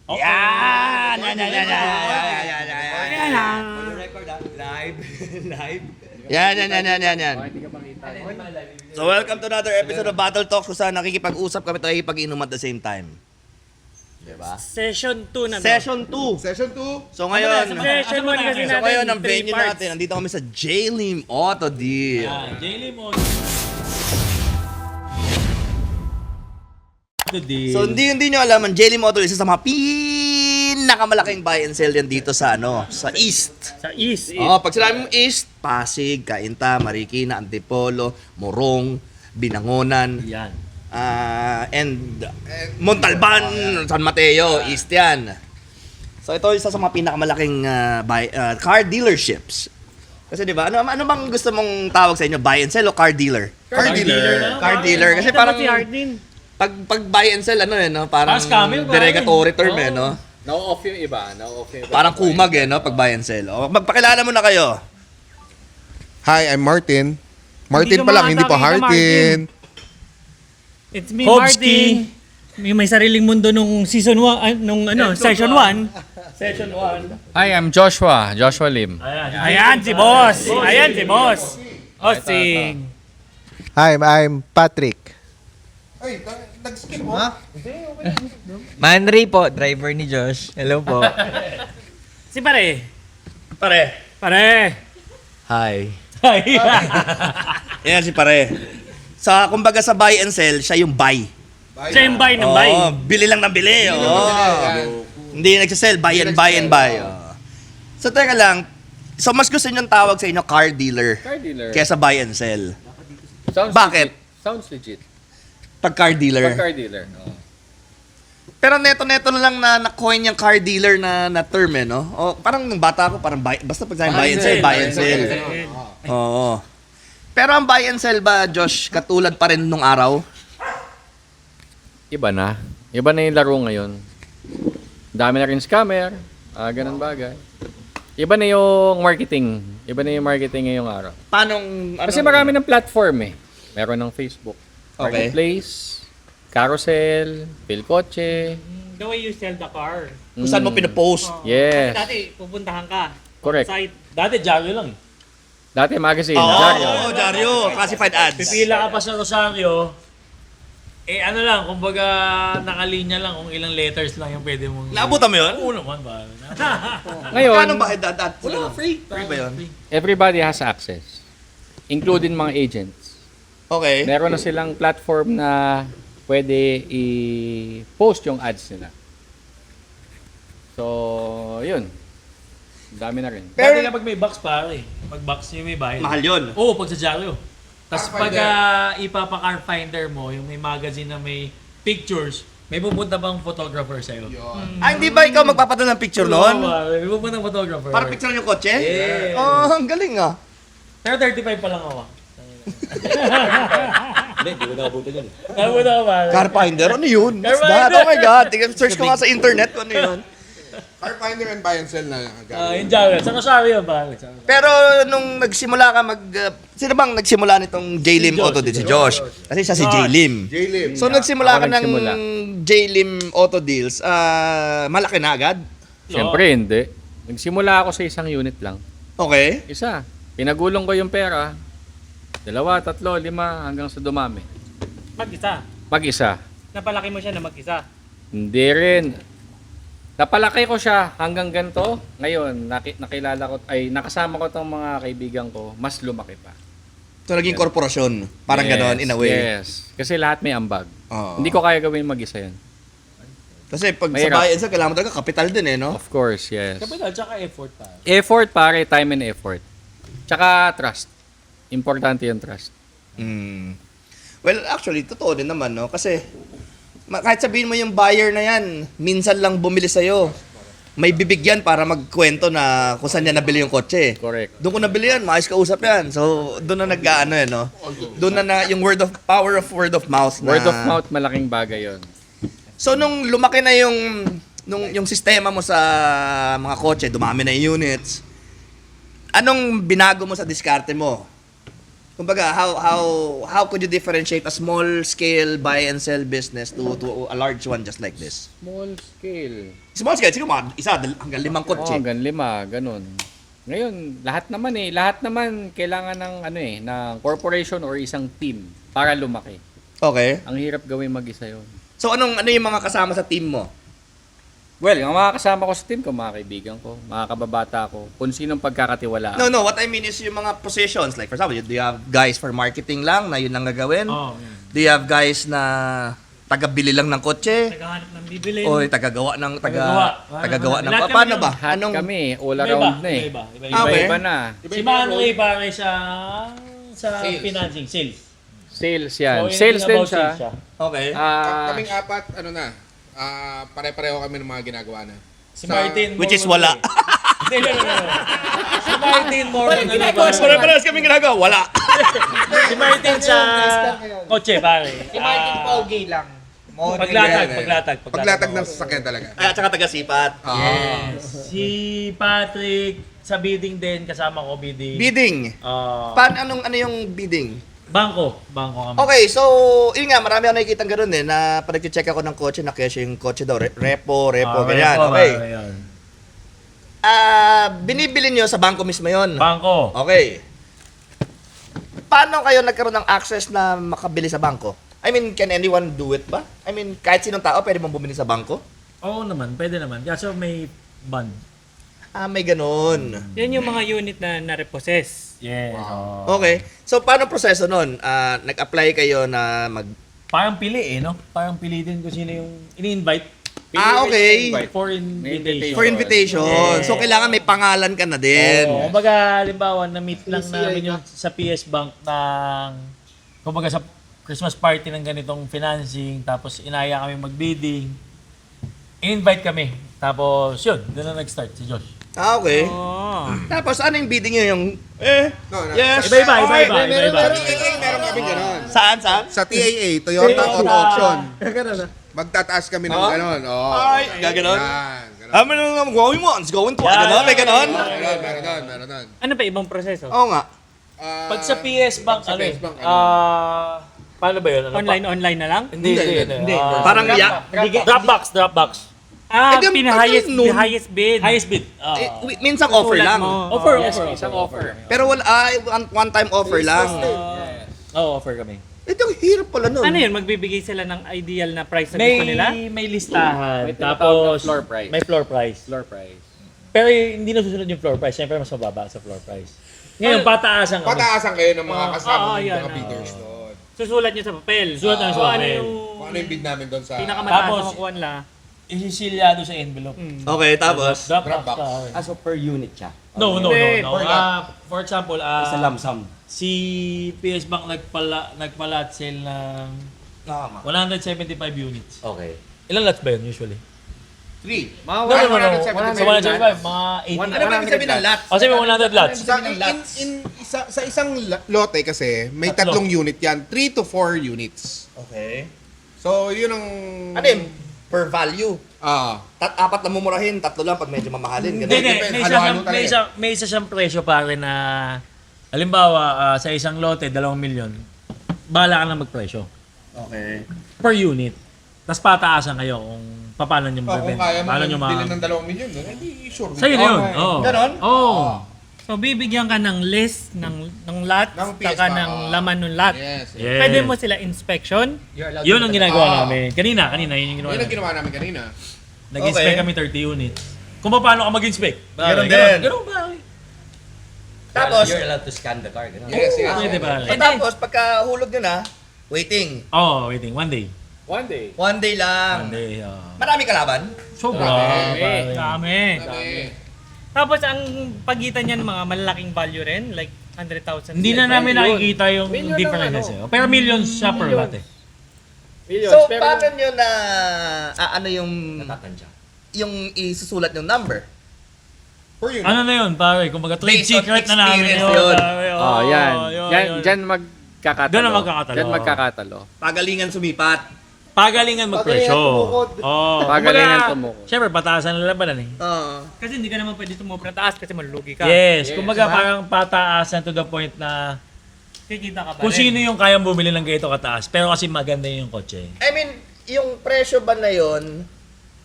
Okay. Yan! Yan! Record live. Live. Yan. So welcome to another episode of Battle Talks kung saan nakikipag-usap kami at nakikipag-inom at the same time. Diba? Session 2 na. Session 2. Session 2. So ngayon, Session 1 kasi so natin. ngayon ang 3 venue parts. natin, nandito kami sa J-Lim Auto Deal. J-Lim mo. So hindi nyo alam, ang J-Lim Auto Deal isa sa mga pinakamalaking buy and sell yan dito sa sa East. Sa East. Oh, pag sinabi mong East, Pasig, Cainta, Marikina, Antipolo, Morong, Binangonan, Yan. and Montalban, San Mateo, East yan. So ito isa sa mga pinakamalaking car dealerships. Kasi 'di ba? Ano bang gusto mong tawag sa inyo? Buy and sell o car dealer? Car dealer. Car dealer kasi Ito parang si Hardin. pag buy and sell no, parang Parang scammer, derogatory term Oo. no. Na-off yung iba. Parang kumag no pag buy and sell. O, magpakilala mo na kayo. Hi, I'm Martin. Hindi Martin ka pa lang, hindi pa makakita, Hardin. It's me, Hobski. Marty. May sariling mundo nung season 1, session 1. Session 1. Hi, I'm Joshua Lim. Ayan si boss. Ayan si boss. Osing. Hi, I'm Patrick. Ay, nag-skip mo? Manry po, driver ni Josh. Hello po. Si pare. Pare. Pare. Hi. Yan si pare. Kumbaga sa buy and sell, siya yung buy. Siya yung buy ng buy. Oo, bili lang ng bili. Hindi nagsisell, buy and buy and buy. Oo. So teka lang, so mas gusto nyo tawag sa inyo car dealer Car dealer. kesa buy and sell. Sounds Bakit? Legit. Sounds legit. Pag car dealer. Car dealer. Pero neto na lang na na-coin yung car dealer na term no? O, parang nung bata ako, parang basta pag sabi buy and sell, buy and sell. Oo. Pero ang buy and sell ba, Josh, katulad pa rin nung araw? Iba na. Iba na yung laro ngayon. Dami na rin scammer. Ganun bagay. Iba na yung marketing. Iba na yung marketing ngayong araw. Ano? Kasi marami ng platform eh. Meron ng Facebook. Okay. Marketplace. Carousel. Pilkotse. The way you sell the car. Kung saan mo pinopost. Yes. Dati, pupuntahan ka. Correct. Site. Dati Jaryo lang. Dati magazine. Oo, Jaryo. Jaryo. Classified ads. Pipila ka pa sa Rosario. Ano lang, kumbaga nakalinya lang kung ilang letters lang yung pwede mong... Naabutan mo yun? Oo naman ba? Ngayon, Kano ba? Wala, free. Free ba yun? everybody has access. Including mga agents. Okay. Meron na silang platform na pwede i-post yung ads nila. So, yun. Dami na rin. Dati kapag may box pare, pag box yung may bayad. Mahal yun. Oo, pag sa Jaryo. Tapos pag ipapa-car finder mo, yung may magazine na may pictures, may pupunta bang photographer sa'yo? Hindi ba ikaw magpapadala ng picture noon? May pupunta photographer. Para picture yung kotse? Yeah. Oh, ang galing ah. Pero 35 pa lang ako. Hindi ko nakabutan yun. Nakabutan ko pare. Car finder? Ano yun? What's Car that? finder. Oh my God. Search ko nga sa internet kung ano yun. Car finder and buy and sell na. Yung Jaryo. Sa Rosario pare. Pero nung nagsimula ka sino bang nagsimula nitong J-Lim Auto Deal? Si Josh. Kasi siya si J-Lim. J-Lim. So nagsimula Ako ka ng nagsimula. J-Lim Auto Deals, malaki na agad? Siyempre, hindi. Nagsimula ako sa isang unit lang. Okay. Isa. Pinagulong ko yung pera. 2, 3, 5, hanggang sa dumami. Mag-isa. Mag-isa. Napalaki mo siya na mag-isa. Hindi rin. Napalaki ko siya hanggang ganito. Ngayon, nakilala ko, nakasama ko tong mga kaibigan ko, mas lumaki pa. So naging korporasyon. Parang Yes, ganon in a way. Yes. Kasi lahat may ambag. Oo. Hindi ko kaya gawin mag-isa yan. Kasi pag sa Mahirap. bayan sa kailangan mo talaga kapital din no? Of course, yes. Kapital, tsaka effort pare. Effort pare, time and effort. Tsaka trust. Importante yung trust. Mm. Well, actually, totoo din naman, no? Kasi, kahit sabihin mo yung buyer na yan, minsan lang bumili sa'yo. May bibigyan para magkwento na kung saan niya nabili yung kotse. Correct. Doon ko nabili yan, maayos kausap yan. So, doon na nag-ano no? Doon na yung power of word of mouth na... Word of mouth, malaking bagay yon. So, nung lumaki na yung sistema mo sa mga kotse, dumami na yung units, anong binago mo sa diskarte mo? Kumbaga, how could you differentiate a small scale buy and sell business to a large one just like this? Small scale. Small scale, siguro mga isa hanggang 5 kotse. Hanggang 5, ganun. Ngayon, lahat naman kailangan ng ng corporation or isang team para lumaki. Okay. Ang hirap gawin mag-isa 'yon. So ano yung mga kasama sa team mo? Well, yung mga kasama ko sa team ko, mga kaibigan ko, mga kababata ko, kung sinong pagkakatiwalaan. No, what I mean is yung mga positions. Like for example, do you have guys for marketing lang na yun lang gagawin? Oh, Do you have guys na taga-bili lang ng kotse? Naghahanap ng bibilin. O tagagawa ng tagagawa ng Lahat kami paano yun. ba? Lahat kami, all Iba-iba, around na eh. iba-iba. Okay. Iba-iba na. Si Manny pare sa financing, sales. Sales yan. So, Sales din anything about siya. sales siya. Okay. Kaming apat, pare-pareho kami ng mga ginagawa na. Si Martin. Which more is on wala. the- Hindi. Si Martin more on Pare-parehas kami ginagawa. Wala. Si Martin sa kotse pare. Si Martin Pogi lang. Paglatag Paglatag ng sasakyan talaga. Ay, at saka taga-sipat. Yes. Si Patrick sa bidding din, kasama ko bidding. Bidding. Ah, Ano yung bidding? bangko kami. Okay, so, yun nga, marami ako nakikita gano'n eh, na pag nag-check ako ng kotse, nakesyo yung kotse daw, repo, ganyan. repo, Okay. pare, yun. Binibili nyo sa bangko mismo yon. Bangko. Okay. Paano kayo nagkaroon ng access na makabili sa bangko? I mean, can anyone do it ba? I mean, kahit sinong tao pwede mong bumili sa bangko? Oo naman, pwede naman. Kaso may bond. May ganun. Yan yung mga unit na na-repossess. Yes. Okay. So, paano proseso nun? Nag-apply kayo na Parang pili no? Parang pili din kung sino yung ini-invite. okay. For invitation. For invitation. So, kailangan may pangalan ka na din. Oo. Kumbaga, halimbawa, na-meet lang namin yung sa PS Bank ng, kumbaga sa Christmas party ng ganitong financing, tapos inaya kami mag-bidding. In-invite kami. Tapos, yun, doon na nag-start si Josh. Okay. Oh. Tapos, ano yung bidding nyo? Yung, yes. Iba-iba. Meron kami gano'n. Saan? Sa TAA, Toyota Auto Auction. Magtataas kami ng gano'n. Ay, gaganon? Yan, gano'n. How many of them going once, going twice? Ganon? May ganon? Meron nun. Ano pa ibang proseso? Oo nga. Pag sa PS Bank, Sa ano PS eh, Bank, paano ba yun? Ano Online na lang? Hindi. Parang Dropbox. Ah, Eh, di- highest nun- highest bid. Highest bid. Minsan offer Sulat lang. mo. Offer. Isang offer. Pero wala, one-time offer lang. Offer kami. Ito, ang hirap pala nun. Ano yun? Magbibigay sila ng ideal na price na gusto nila? May listahan. May tinatawag na Tapos, floor price. may floor price. Floor price. Pero hindi na susunod yung floor price. Siyempre, mas mababa sa floor price. Ngayon, pataasan kami. Pataasan kayo ng mga kasama ng yan, mga bidders doon. Susulat nyo sa papel. Susulat namin sa Kung ano papel. yung Kung ano yung bid namin doon sa... pinakamataas Tapos, na makuha nila. Isisilyado sa envelope. Okay, tapos? Dropbox. So per unit siya. No. Hindi, For example, Sa lump sum. si PS Bank nagpa-lot sale ng Tama. 175 units. Okay. Ilan lots ba yun usually? 3. Mga No. Sa 175 175, mga 80. Ano ba ibig sabihin ng lot? O sabi 100 lots. Sa isang lote kasi, may Tatlo. 3 unit yan. 3 to 4 units. Okay. So, yun ang... Ano yun? Per value. Ah. 4 na mumurahin, 3 lang pag medyo mamahalin. Hindi, Ganun. may Halo-halo may isa siyang presyo pare na halimbawa sa isang lote 2 milyon. Bahala ka na magpresyo Okay. per unit. Tapos pataasan kayo kung paano niyo Kung magbebenta. kaya mo Paano niyo bilhin ng 2 milyon, edi sure. Sa'yo na yun. Oo. Ganon? Oo. So, bibigyan ka ng list ng lot, Ng PS saka Bank, ng laman ng lot. Yes. Yes. Pwede mo sila inspection. Yun ang ginagawa namin. Kanina yun yung ginawa Yun ang namin. ginawa namin kanina. Nag-inspect Okay. kami 30 units. Kung paano ka mag-inspect. Ganon din. Ganon ba? Tapos, You're allowed to scan the car. Ganun. Yes. Pwede ba? tapos, pagka hulog nyo na, waiting. Oh, waiting. One day. One day. 1 day lang. One day. Marami kalaban? Sobra. Dami. Tapos, ang pagitan niyan mga malaking value rin, like 100,000. Hindi na namin nakikita yung Million difference. lang, Pero millions siya per lot eh. Millions. So, pero paano nyo na, ano yung, Natatansya. yung isusulat yung number? Per unit. Ano na yun, pare? Kung baga trade Based on secret na namin experience yun. yun. pare. Oh, yan. Yan, yun. dyan magkakatalo. Doon na magkakatalo. Dyan magkakatalo. Pagalingan sumipat. Pagalingan magpresyo. Oh, Pagalingan kumbaga, tumukod. Siyempre, pataasan na labanan eh. Oo. Kasi hindi ka naman pwede tumubra taas kasi malulugi ka. Yes, kumbaga parang pataasan to the point na Kikita ka pa Kung rin. sino yung kayang bumili ng ganito kataas, pero kasi maganda yung kotse. I mean, yung presyo ba na yun,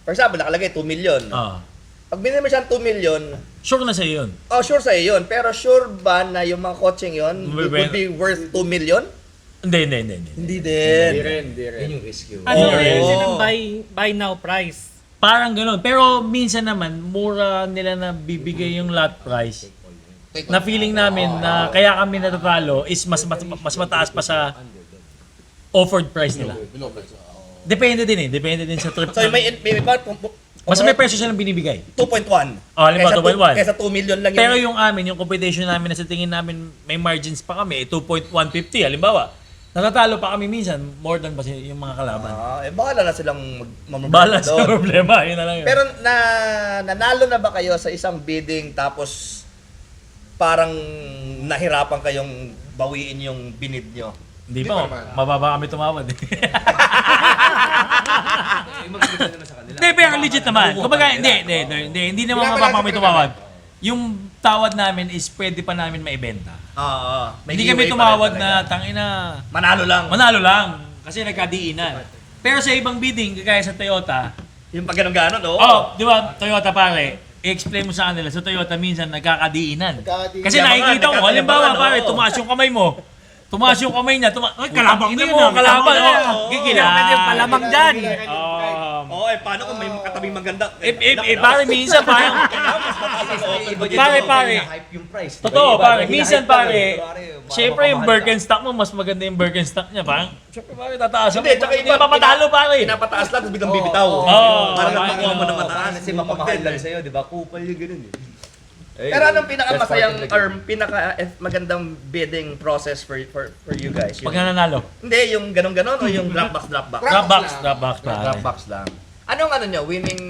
for example, nakalagay 2 million. Ah. Pag binili mo siya ng 2 million, Sure na sa'yo yun. oh, sure sa'yo yun. Pero sure ba na yung mga kotseng yun would be worth 2 million? Hindi. Hindi din. Hindi rin. Yun yung risk yun. Ano Oo. rin silang buy now price. Parang ganun. Pero minsan naman, mura nila na bibigay yung lot price. Na feeling namin na kaya kami natatalo is mas mataas pa sa offered price nila. Depende din sa trip. So may Mas may presyo silang binibigay. 2.1. Oh, halimbawa, 2.1. Kesa 2 million lang Pero yun. yung amin, yung competition namin na sa tingin namin may margins pa kami, 2.150 halimbawa. Natatalo pa kami minsan, more than pa yung mga kalaban. Bahala na silang Bahala sa problema, yun na lang yun. Pero nanalo na ba kayo sa isang bidding tapos parang nahirapan kayong bawiin yung binid nyo? Hindi pa, mababa kami tumawad. Hindi, pero legit naman. Kumbaga, hindi naman mababa kami tumawad. Yung tawad namin is pwede pa namin maibenta. Oo. Hindi kami tumawad na tangina. Manalo lang. Kasi nagkadiinan. Pero sa ibang bidding, kagaya sa Toyota, Yung pag ganun-ganon, oo. di ba, Toyota pare, i-explain mo sa kanila, sa Toyota minsan nagkakadiinan. Kasi Kaya nakikita mga mo, halimbawa pare, oo. tumaas yung kamay mo. Tumaas yung kamay niya, ay, kalabang Ina din mo, mo, kalabang. kalabang. Oh, kikila. yung palamang dyan. Oo, paano kung may katabing maganda? Pare, minsan parang, Pare. Hype yung price. totoo, Iba, pare, hinahype minsan ka, pare, baka syempre yung makamahal ka. Birkenstock mo, mas maganda yung Birkenstock niya, parang, syempre pare, tataas Hindi, tsaka hindi mapapatalo, pare. Pinapataas lang, tapos biglang bibitaw. Oo. Parang Oo. nakuha mo ng mataas. Kasi mapamahal lang sa'yo, di ba? Kupal yung ganun eh. Pero anong pinakamasayang That's part or magandang bidding process for you guys? Pag nananalo. Hindi, yung ganon-ganon o yung Dropbox? Dropbox, pare. Dropbox lang. Anong nyo? Winning...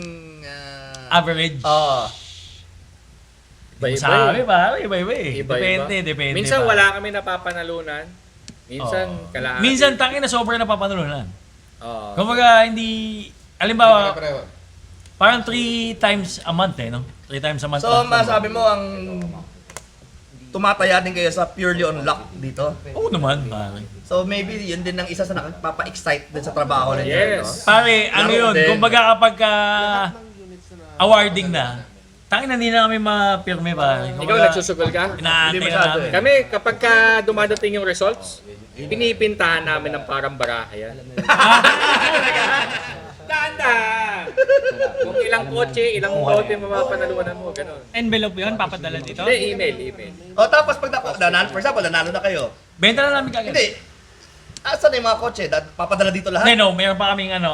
Average. Sabi pare, iba-iba eh. Depende. Minsan pare. wala kami napapanalunan. Minsan kalahati. Minsan tangin na sobra na papanulunan. Oo. Kumbaga hindi, halimbawa, parang 3 times a month no? 3 times a month. So, masabi mo ang tumataya din kayo sa purely on luck dito? Oo naman, pare. So, maybe yun din ang isa sa nakapapa-excite din sa trabaho ninyo, Yes. Pare, ano Laro yun, din. kumbaga kapag awarding na, tangin na hindi na kami mapirme pare. Ikaw nagsusugol ka? Inaantay Hindi na masyado namin. Kami, kapag ka dumadating yung results, pinipintahan namin ng parang baraha yan. Dahan-dahan! Kung ilang kotse, ilang bote mapapanalunan mo, gano'n. Envelope yun, papadala dito. Hindi, email. O tapos pag for example, nanalo na kayo. Benta na namin kagad. Hindi. Asan na yung mga kotse? Papadala dito lahat? Hindi, no, mayroon pa kaming ano,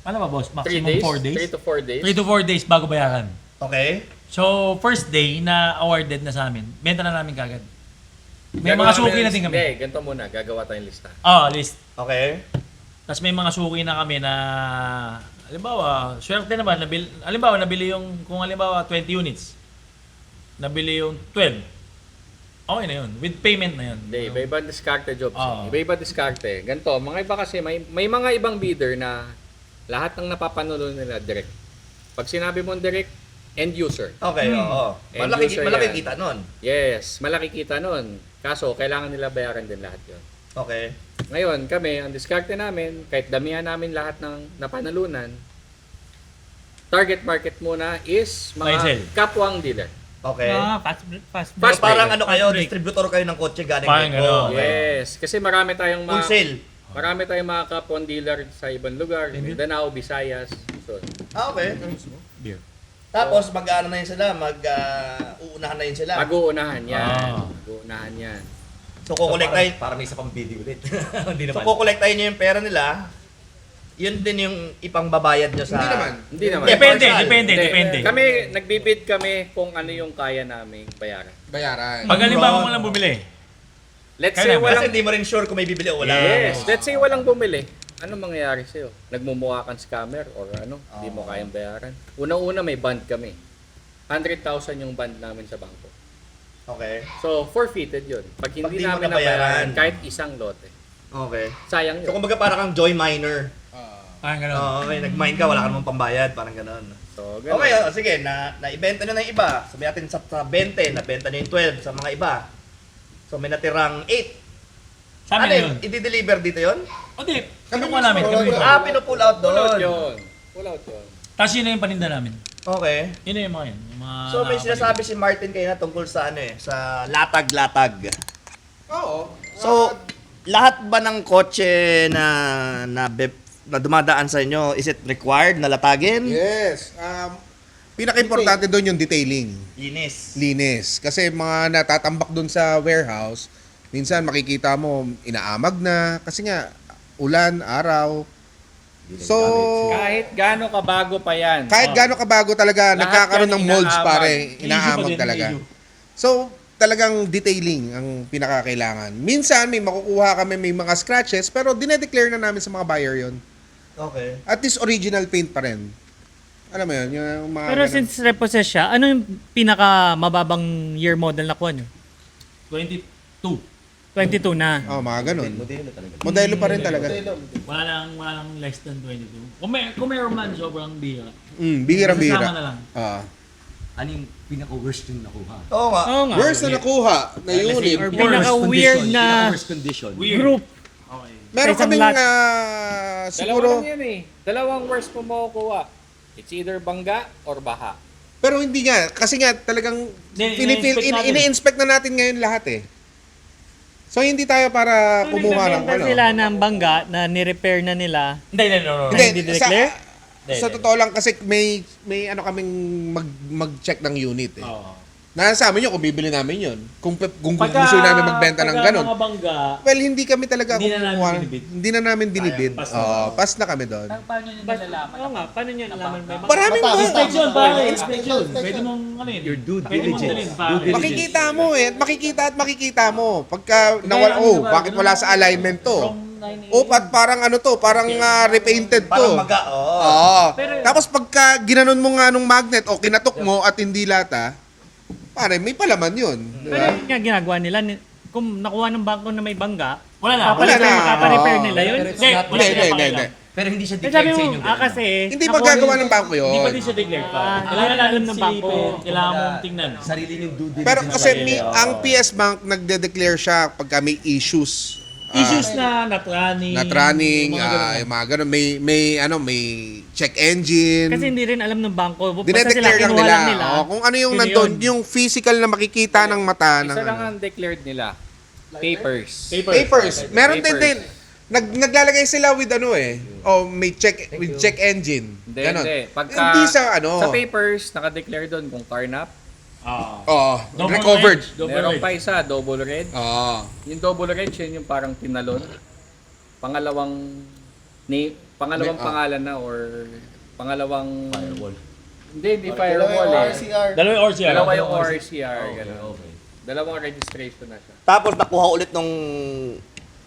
ano ba boss? 3 Maximum days? 4 days? 3 to 4 days. 3 to 4 days bago bayaran. Okay. So, first day na awarded na sa amin, benta na namin kagad. May Gagawa mga suki kami- na din kami. Hindi, ganito muna. Gagawa tayong lista. List. Okay. Tapos may mga suki na kami na, halimbawa, swerte naman, nabili yung, kung halimbawa 20 units, nabili yung 12. Okay na yun. With payment na yun. Hindi, iba-ibang diskarte jobs. Oo. Iba-iba diskarte. Ganito, mga iba kasi, may mga ibang bidder na lahat ng napapanulo nila direct. Pag sinabi mong direct, end user. Okay, oo. End Malaki user yan. kita nun. Yes, malaki kita nun. Kaso, kailangan nila bayaran din lahat yun. Okay. Ngayon, kami, ang diskarte namin, kahit damihan namin lahat ng napanalunan, target market muna is Buy and mga sell. kapwang dealer. Okay. Fast break. Fast So, parang break. ano kayo, Fast break. distributor kayo ng kotse galing Parang Mexico. gano'n. Okay. Yes, kasi marami tayong mga Wholesale. marami tayong mga kapwang dealer sa ibang lugar, Mindanao, Visayas, so. Okay. Beer. Tapos mag-ano na yun sila, uunahan na yun sila. Mag-uunahan yan. Ah. Mag-uunahan yan. So kukolektahin, Para may isa pang video ulit. Hindi so naman. kukolektahin nyo yung pera nila. Yun din yung ipangbabayad nyo sa... Hindi naman. Hindi naman. Depende, Partial. depende, Hindi. depende. Kami, nagbibid kami kung ano yung kaya naming bayaran. Bayaran. Pag halimbawa mo lang bumili, Let's Kaya say naman. Kasi walang... hindi mo rin sure kung may bibili o wala. Yes, let's say walang bumili. Ano mangyayari sa'yo? Nagmumukha kang scammer or ano? Hindi mo kayang bayaran. Unang-una may bond kami. 100,000 yung bond namin sa bangko. Okay. So, forfeited yun. Pag Pag hindi di mo namin nabayaran. nabayaran, kahit isang lote. Okay. Sayang So yun. kumbaga parang kang joy miner. parang gano'n. Okay, nag-mine ka, wala ka namang pambayad, parang gano'n. So, ganun. Okay, sige, naibenta nyo na yung iba. Sabi natin sa 20, nabenta nyo yung 12 sa mga iba. So may natirang 8. Sa amin Ano na yun? yun. I-deliver dito yun? O di, kinukuha namin. Kami mismo. Pinupull out Pull out doon. yun. Pull out yun. Tapos yun na yung paninda namin. Okay. Yun na yung mga yun. Yung mga So may sinasabi si Martin kayo na tungkol sa ano eh, sa latag-latag. Oo. So, lahat ba ng kotse na dumadaan sa inyo, is it required na latagin? Yes. Pinaka-importante doon yung detailing. Linis. Kasi mga natatambak doon sa warehouse, minsan makikita mo inaamag na kasi nga ulan, araw. So, Kahit gaano kabago pa yan. kahit gaano kabago talaga, Lahat nagkakaroon yan ng molds inaamag. pare, Issue pa inaamag din, talaga. issue. So, talagang detailing ang pinakakailangan. Minsan may makukuha kami, may mga scratches, pero dinedeclare na namin sa mga buyer yon. Okay. At least original paint pa rin. Alam mo yun, yung mga Pero ganun. since repossess siya, ano yung pinaka mababang year model na kuha nyo? 22. 22 na. Oh, mga ganun. Modelo talaga. Modelo pa rin talaga. Wala lang less than 22. Kung meron man, sobrang bihira. Bihira-bihira. Kasama na lang. Ano yung pinaka-worst yung nakuha? Oo nga. Oo nga. Worst na nakuha na unit. Or pinaka-weird na Pinaka-worst condition. group. Meron Sa isang kaming lot. siguro, Dalawa lang yan eh. Dalawang worst mo makukuha. It's either bangga or baha. pero hindi nga. Kasi nga talagang ini-inspect na natin ngayon lahat eh. So hindi tayo para So, kumuha ng nagbebenta ano. sila ng bangga na ni-repair na nila. Hindi, no. Hindi declare? Sa totoo lang kasi may ano kaming mag-check ng unit eh. Oo. Nasa amin yun kung bibili namin yun. Kung Pagka- gusto namin magbenta ng pagka ganun. mga bangga, Well, hindi kami talaga Hindi na namin kumukuha. dinibid. Hindi na namin dinibid. Pass na. Oo, pass na kami doon. paano nyo nalalaman? Oo nga, paano nyo nalaman may bangga? Maraming Inspection, pare. Inspection. Pwede mong, ano yun? Your due Pwede mong diligence. dalhin, pare. Makikita mo eh. Makikita mo. Pagka nawala, bakit wala sa alignment to? Parang ano to, parang repainted to. Parang maga. Oo. Oo. Tapos pagka ginanon mo nga nung magnet o kinatok mo at hindi lata, pare, may palaman yun. Di Pero ba? yun nga ginagawa nila, kung nakuha ng bangko na may bangga, Wala na. Wala na. makaparepair Oo. nila yun. Hindi, wala Hindi. Pero hindi siya Eh, declared sabi sa mo, inyo. kasi, Hindi nakuha magagawa nila- ng bangko Hindi yun. pa din siya declared pa. Ah, Kailangan alam natin ng bangko. silipin. Kailangan mong tingnan. Sarili yung due diligence. Pero kasi nila. ang PS Bank nagde-declare siya pagka may issues. Issues na not running. Not running, yung mga ganun. yung mga ganun. May check engine. Kasi hindi rin alam ng bangko. Basta sila, Dinedeclare lang kinuha nila. lang nila. Kung ano yung Yun nandun, yun. yung physical na makikita ng mata. Ng, Isa lang ano. ang declared nila. Papers. Papers. Meron din Papers. naglalagay sila with ano eh. May check engine. Hindi, Ganon. hindi. Hindi sa ano. Sa papers, nakadeclare doon kung carnap. Double Recovered. edge, double Meron edge. pa isa, double red. Yung double red, yun yung parang tinalon. Pangalawang pangalan na or pangalawang Firewall. Hindi firewall eh. Dalawa yung RCR. Dalawa yung RCR, gano'n. Dalawang registration na siya. Tapos nakuha ulit nung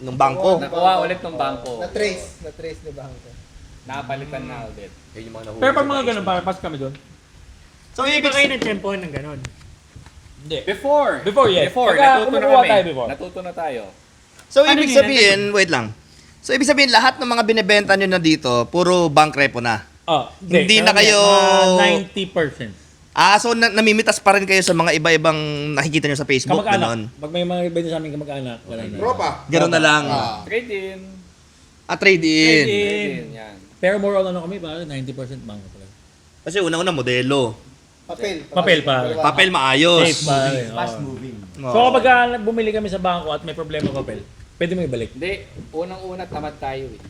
bangko. Nakuha ulit ng bangko. Na-trace ni Bangko. Napalitan na ulit. Yun yung mga nahuli. Pero pag mga ganun, para pas kami doon. So Hindi ibig ba kayo nag-tempohan ng ganon? Hindi. Before, yes. Before, Pagka natuto na kumukuha kami. tayo before. Natuto na tayo. So Ano ibig yun? sabihin, wait lang. So ibig sabihin lahat ng mga binebenta nyo na dito, puro bank repo na. Hindi na kayo- 90%. So namimitas pa rin kayo sa mga iba-ibang nakikita nyo sa Facebook, Kamag-anak. ganon. Pag may mga iba sa amin kamag-anak, wala na. Tropa. Ganon na lang. Trade-in. Trade-in. Trade-in, yan. Pero more on ano kami, parang 90% bangko talaga. Kasi unang-una modelo. Papel pa. Papel maayos. Safe pa. Fast moving. So kapag bumili kami sa bangko at may problema papel, pwede mo ibalik. Hindi, unang-una tamad tayo eh.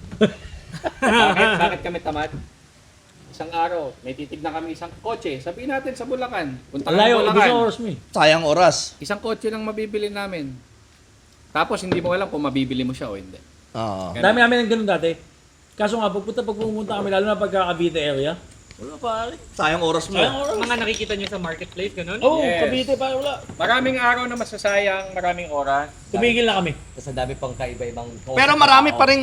Bakit kami tamad? Isang araw, may titignan kami isang kotse. Sabihin natin sa Bulacan. Punta kami Alayo, Bulacan. ubus ang oras mo eh. Sayang oras. Isang kotse lang mabibili namin. Tapos hindi mo alam kung mabibili mo siya o hindi. Oo. Dami namin ng ganun dati. Kaso nga, pag pumunta kami, lalo na pagka Cavite area, wala pare. Sayang oras mo. Sayang oras. Mga nakikita nyo sa marketplace, ganon? Oo, Yes. Cavite pare, wala. Maraming araw na masasayang, maraming oras. Tumigil na kami. Kasi ang dami pang kaiba-ibang... Pero marami pa rin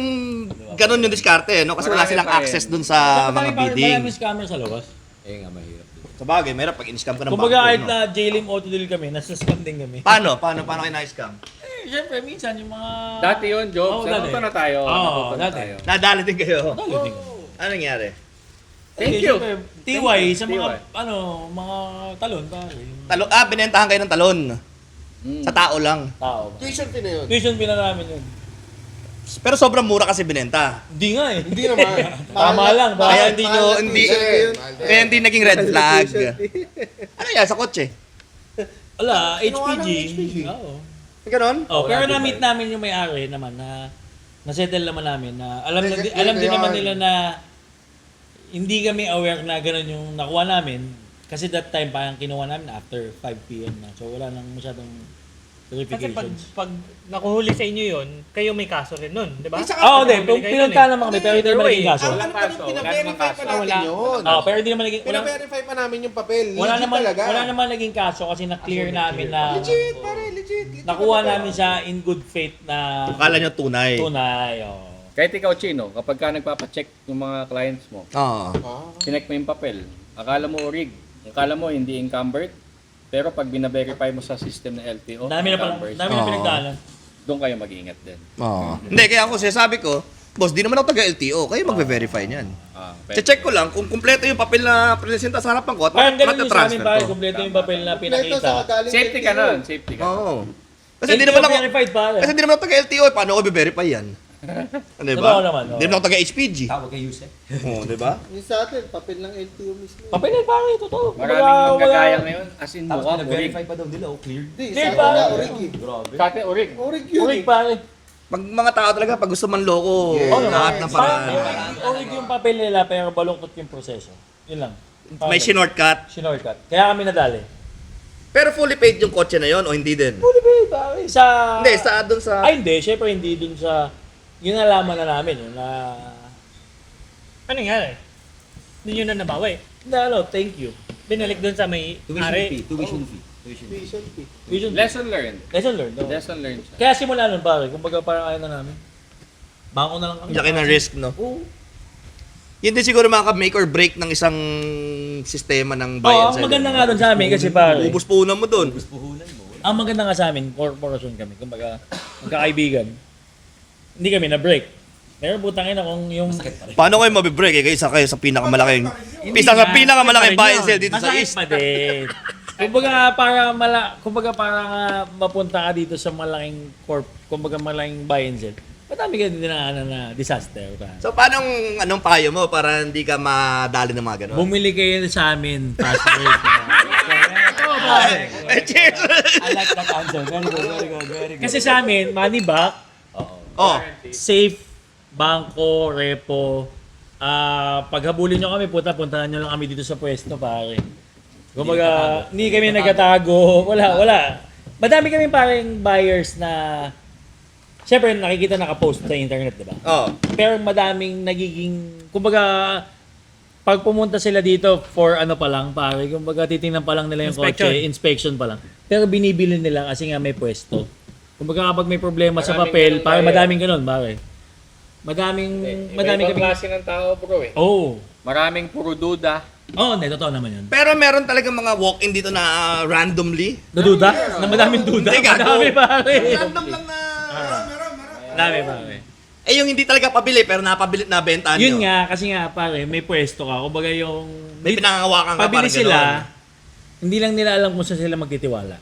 ganon yung diskarte, no? Kasi wala Marami silang pa rin. access dun sa mga bidding. Marami scammer sa labas. Eh nga, mahirap din. Sa bagay, mayroon pag in-scam ka ng Kumbaga kahit no? na J-Lim auto deal kami, nasa-scam din kami. Paano kayo na-scam? Siyempre, minsan yung mga... Dati yun, Job. Oo, dati. Natuto na tayo. Oo, Natuto na dati. tayo. Nadali din kayo. Dali. Ano nangyari? Thank Eh, you. siyempre, TY sa mga, TY. mga talon pare. Binentahan kayo ng talon. Sa tao lang. Tao. Tuition fee na yun. Tuition fee na namin yun. Pero sobrang mura kasi binenta. Hindi nga eh. Hindi naman. Tama lang. Kaya Bakit? hindi naging red flag. Ano yan, sa kotse? Wala, Kinuha ng HPG. HPG. Oo. Ganon? Oh, pero na-meet namin yung may-ari naman na na-settle naman namin na alam din naman nila na hindi kami aware na gano'n yung nakuha namin kasi that time parang kinuha namin after 5 p.m. na. So wala nang masyadong Kasi verifications. pag nakuhuli sa inyo yun, kayo may kaso rin nun, di ba? Oo, hindi. Pinunta naman kami pero hindi naman naging kaso. Ang ano pa rin, pina-verify pa natin wala. yun. Oo, pero hindi naman naging... Pina-verify pa namin yung papel. Wala Legit naman, talaga. wala naman naging kaso kasi na-clear namin na Legit, pare, legit. nakuha namin siya in good faith na Akala nyo tunay. tunay. Oh. Kahit ikaw, Chino, kapag ka nagpapacheck ng mga clients mo, Oo. chinek mo yung papel, akala mo orig, akala mo hindi encumbered, pero pag bina-verify mo sa system ng LTO, Dami na encumbered, pinagdaanan. doon kayo mag-iingat din. Oo. Hindi, kaya ako sinasabi ko, boss, di naman ako taga-LTO. Kayo magbe-verify niyan. Check ko lang kung kumpleto yung papel na presenta sa harapan ko at Parang ganun yung sa amin matatransfer pare, ko. kumpleto yung papel na pinakita. Safety ka nun, safety ka. Oo. Kasi hindi naman ako, verified pare. kasi hindi naman ako taga-LTO. Paano ako be-verify yan? Di Totoo ba? naman, oo. Hindi naman ako taga-HPG. Tawag kay Yusef. Oo, di ba? Yung sa atin, papel ng LTO mismo. Papel yan pare, totoo. Maraming manggagaya ngayon, as in Tapos mukha, orig. na-verify pa daw nila, cleared. Hindi, Hindi, sa atin pare. na orig eh. Grabe. Sa atin, orig. Orig yun Urig eh. pare. Pag mga tao talaga, pag gusto man loko, lahat ng paraan. Urig yung papel nila pero balungkot yung proseso. Yun lang. May shortcut. Shortcut. Kaya kami nadali. Pero fully paid yung kotse na yon o hindi din? Fully paid pare. Sa... Hindi, sa doon sa... Ay hindi, syempre hindi dun sa... Yun nalaman na namin yun na... Ano nangyari? Hindi nyo na nabawi. Na ano, thank you. Binalik dun sa may Tuition ari. fee. Tuition fee. Tuition fee. Vision. Lesson learned. Lesson learned. No? Lesson learned siya. Kaya simula nun pare, kumbaga parang ayaw na namin. Bango na lang kami. Laki ng risk, no? Oo. Yun din siguro make or break ng isang sistema ng buy Oo, and ang sell. maganda nga dun sa amin kasi pare. Ubus puhunan mo doon. Puhunan mo. Ang maganda nga sa amin, corporation kami. Kumbaga, magkakaibigan. Hindi kami na-break. Pero butangin na kung yung... Paano kayo mabibreak? Eh, isa kayo sa pinakamalaking... Isa sa pinakamalaking buy and sell dito sa Masakit East. pa din. Kumbaga para nga mapunta ka dito sa malaking kumbaga malaking buy and sell. Madami ka din na disaster. So, paano anong payo mo para hindi ka madali ng mga ganun? Bumili kayo sa amin fast break. Oo, pare. Cheers! I like that answer. Very good, very good, very good. Kasi sa amin, money back, Oh, safe, bangko, repo. Paghabulin nyo kami, puntahan nyo lang kami dito sa pwesto, pare. Kumbaga, hindi kami nagtatago. Wala. Madami kami parang buyers na siyempre nakikita nakapost sa internet, di ba? oh. Pero madaming nagiging, kumbaga, pag pumunta sila dito for ano pa lang, pare, kumbaga titingnan pa lang nila yung kotse, inspection pa lang. Pero binibili nila kasi nga may pwesto. Kumbaga kapag may problema sa Maraming papel, ganun pare tayo. madaming ganun, pare. Madaming Iba-ibang kami. klase ng tao, bro eh. Oh. Maraming puro duda. Hindi, totoo naman yun. Pero meron talagang mga walk-in dito na randomly. Naduda? Na madaming duda? Hindi, gago. Madami, pare. Random lang na... Madami, pare. Eh, yung hindi talaga pabili, pero napabili na bentahan nyo. Yun nga, kasi nga, pare, may pwesto ka. Kumbaga yung... May pinangangawakan ka Pabili parang sila, ganon. hindi lang nila alam kung saan sila magtitiwala.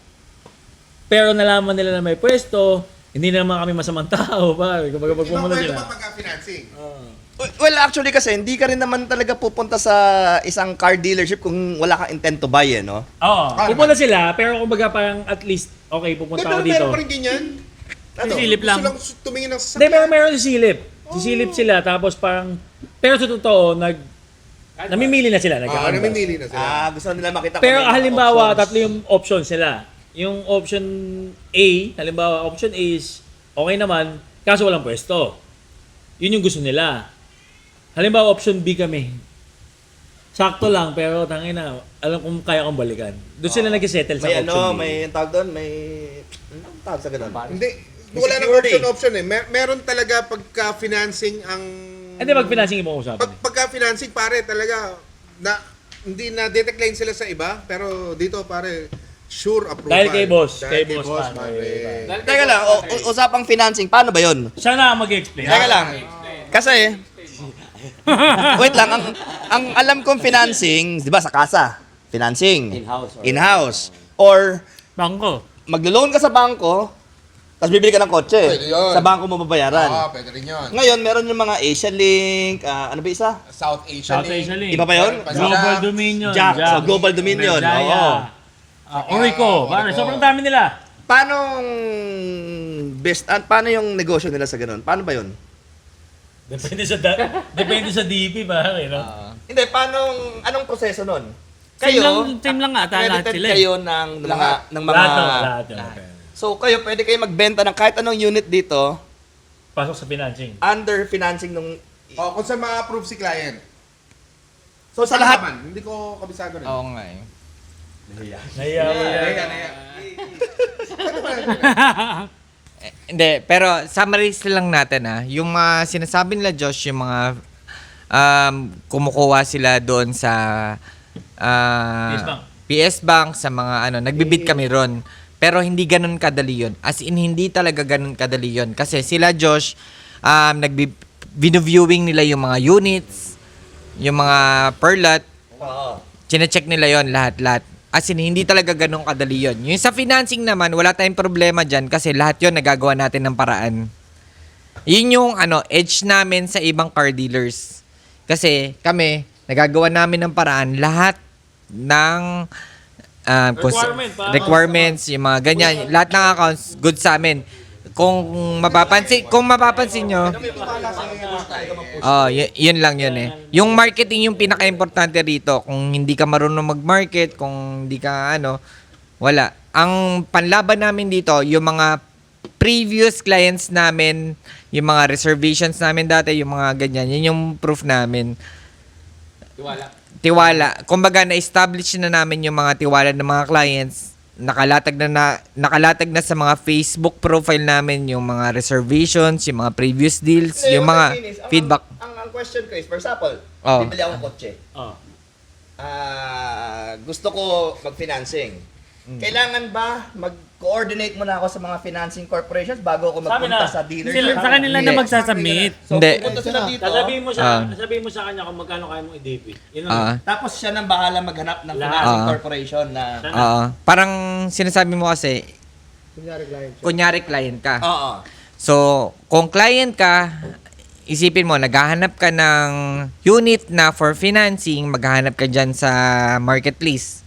Pero nalaman nila na may pwesto, hindi na naman kami masamang tao, pare. Kumbaga pag pumunta sila. pagka-financing? Well, actually kasi, hindi ka rin naman talaga pupunta sa isang car dealership kung wala kang intent to buy, eh, no? Oo, pupunta sila, pero kumbaga parang at least, okay, pupunta ako dito. Meron pa rin ganyan. Sisilip lang. Gusto lang tumingin ng Hindi, sasakyan. pero meron sisilip. Sisilip sila, tapos parang, pero sa totoo, namimili na sila. Namimili na sila. Gusto nila makita Pero kung may mga halimbawa, options. tatlo yung options nila. Yung option A, halimbawa, option A is okay naman, kaso walang pwesto. Yun yung gusto nila. Halimbawa, option B kami. Sakto lang, pero tangin na, alam kong kaya kong balikan. Doon sila nag-settle sa May option B. may ang tawag doon, may... Anong tawag sa ganun? Hindi. May Wala nang security. option eh. Meron talaga pagka-financing ang... Hindi, pag financing mo usapan. Pagka-financing pare talaga na hindi na decline sila sa iba pero dito pare sure approval. Dahil kay boss. Dahil Kay boss, pare. Teka lang, usapang financing, paano ba yun? Siya na ang mag-explain. Teka lang. Kasi, wait lang, ang alam kong financing, di ba sa kasa? Financing. In-house or- In-house. Or, Bangko. maglo-loan ka sa bangko, tapos bibili ka ng kotse. Pwede yun. Sa bangko mo babayaran. Pwede rin yun. Ngayon, meron yung mga Asia Link, ano ba isa? South Asia South Asia Link. Iba pa yun? Global Dominion. Jack. So, Global Dominion. Berjaya. Orico. Pare, sobrang dami nila. Paano paano yung negosyo nila sa ganun? Paano ba yun? Depende sa DP, pare, no? Hindi, anong proseso nun? Same lang ata lahat accredited sila eh. kayo ng mga Lahat. Okay. So kayo pwede kayo magbenta ng kahit anong unit dito Pasok sa financing. under financing nung Kung saan ma-approve si client. So sa lahat Naman, hindi ko kabisado rin. Oo nga eh. Nahiya mo yan. Hindi, pero summarize lang natin yung mga sinasabi nila Josh, yung mga kumukuha sila doon sa PS Bank. PS Bank, sa mga nagbibid kami ron. Pero hindi ganun kadali yun. As in, hindi talaga ganun kadali yun. Kasi sila Josh, viewing nila yung mga units, yung mga per lot, chine-check nila yon lahat-lahat. As in, hindi talaga ganun kadali yun. Yung sa financing naman, wala tayong problema dyan kasi lahat yon nagagawa natin ng paraan. Yun yung edge namin sa ibang car dealers. Kasi kami, nagagawa namin ng paraan lahat ng requirements, yung mga ganyan, lahat ng accounts, good sa amin. Kung mapapansin nyo, yun lang yun eh. Yung marketing yung pinaka-importante rito. Kung hindi ka marunong mag-market, kung hindi ka wala. Ang panlaban namin dito, yung mga previous clients namin, yung mga reservations namin dati, yung mga ganyan, yun yung proof namin. Tiwala. Kumbaga, na-establish na namin yung mga tiwala ng mga clients. Nakalatag na sa mga Facebook profile namin yung mga reservations, yung mga previous deals, yung mga feedback. Ang question ko is, for example, Oh. bibili akong kotse. Oh. Gusto ko mag-financing. Kailangan ba mag-coordinate muna ako sa mga financing corporations bago ako Sa amin magpunta na. sa dealer? Sa kanila na magsasubmit. So, Hindi. pupunta sila dito. Sasabihin mo sa kanya kung magkano kaya mong i-DP. Yun lang. Tapos siya nang bahala maghanap ng Lahat. financing corporation na... Parang sinasabi mo kasi, Kunyari client. kunyari client ka. Oo. So, kung client ka, isipin mo, naghahanap ka ng unit na for financing, maghahanap ka dyan sa marketplace.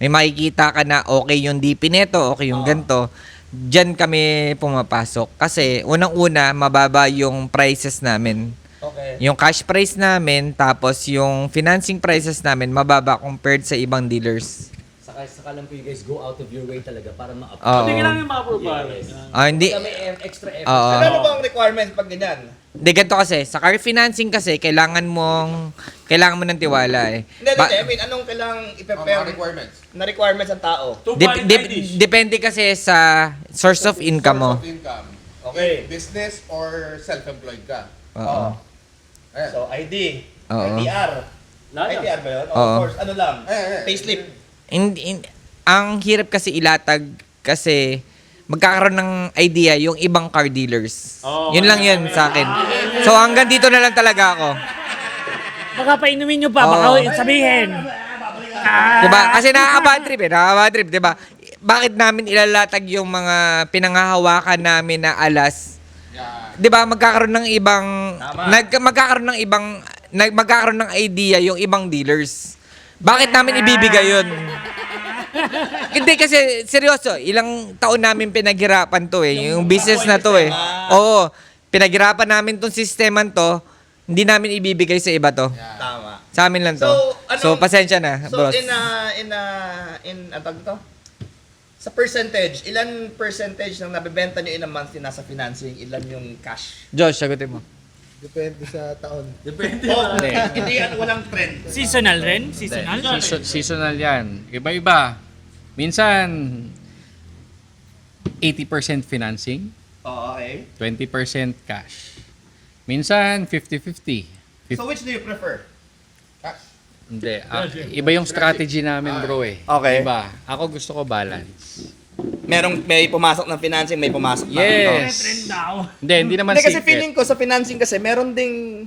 May makikita ka na okay yung DP neto, okay yung ganito. Dyan kami pumapasok. Kasi unang-una, mababa yung prices namin. Okay. Yung cash price namin, tapos yung financing prices namin, mababa compared sa ibang dealers. Saka lang po you guys go out of your way talaga para ma-approve. Oo. Hindi kailangan ma-approve, pare. Hindi. May extra effort. Oo. Ano ba ang requirements pag ganyan? Hindi, ganito kasi. Sa car financing kasi, kailangan mo ng tiwala eh. Hindi, Ba- I mean, anong kailangang Mga i-prepare requirements. na requirements ng tao? Two Dep- valid dep- IDs. depende kasi sa source of income mo. Source of income. Okay. Business or self-employed ka. Oo. Ayan. So, ID, Oo. ITR. Lahat. ITR ba yun? Oo. Of course, ano lang? Eh. Payslip. Ang hirap kasi ilatag kasi magkakaroon ng idea yung ibang car dealers. Oo. Yun lang yun sa akin. So hanggang dito na lang talaga ako. Baka painumin nyo pa, baka sabihin. Diba? Kasi nakaka-bad trip nakaka-bad trip, diba? Bakit namin ilalatag yung mga pinanghahawakan namin na alas? Diba? Magkakaroon ng ibang magkakaroon ng idea yung ibang dealers. Bakit namin ibibigay yun? Hindi kasi seryoso, ilang taon namin pinaghirapan to eh, yung business na to eh. Oo, pinaghirapan namin tong sistema to, hindi namin ibibigay sa iba to. Tama. Sa amin lang to. So, pasensya na, So, boss. ano tawag ito? Sa percentage, ilan percentage ng nabebenta nyo in a month yung nasa financing, ilan yung cash? Josh, sagutin mo. Depende sa taon. Depende. Hindi yan, walang trend. Seasonal rin? Seasonal? Seasonal yan. Iba-iba. Minsan, 80% financing, Oh, okay. 20% cash. Minsan, 50-50. So, which do you prefer? Hindi. Iba yung strategy namin, bro eh. Okay. Iba. Ako gusto ko balance. May pumasok ng financing, may pumasok na. Yes. Trend daw. Hindi naman Hindi kasi secret. feeling ko sa financing kasi meron ding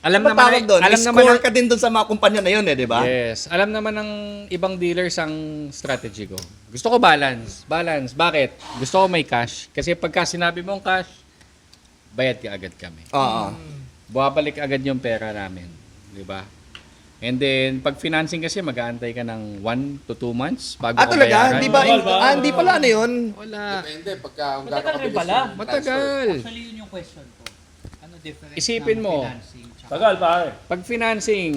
Alam Ano naman tawag doon? alam May naman score ng, ka din doon sa mga kumpanya na yun eh, di ba? Yes, alam naman ng ibang dealers ang strategy ko. Gusto ko balance. Balance. Bakit? Gusto ko may cash. Kasi pagka sinabi mong cash, bayad ka agad kami. Oo. Buwabalik agad yung pera namin. Di ba? And then, pag financing kasi, mag-aantay ka ng 1 to 2 months bago Ah, ka talaga? bayaran. Hindi ba? Ba? Hindi pala ano yun? Wala. Depende pagka ang Matagal rin kakabilis pala. yung Matagal. Actually, yun yung question ko. Ano difference Isipin ng mo. financing tsaka Tagal, pare. Pag financing,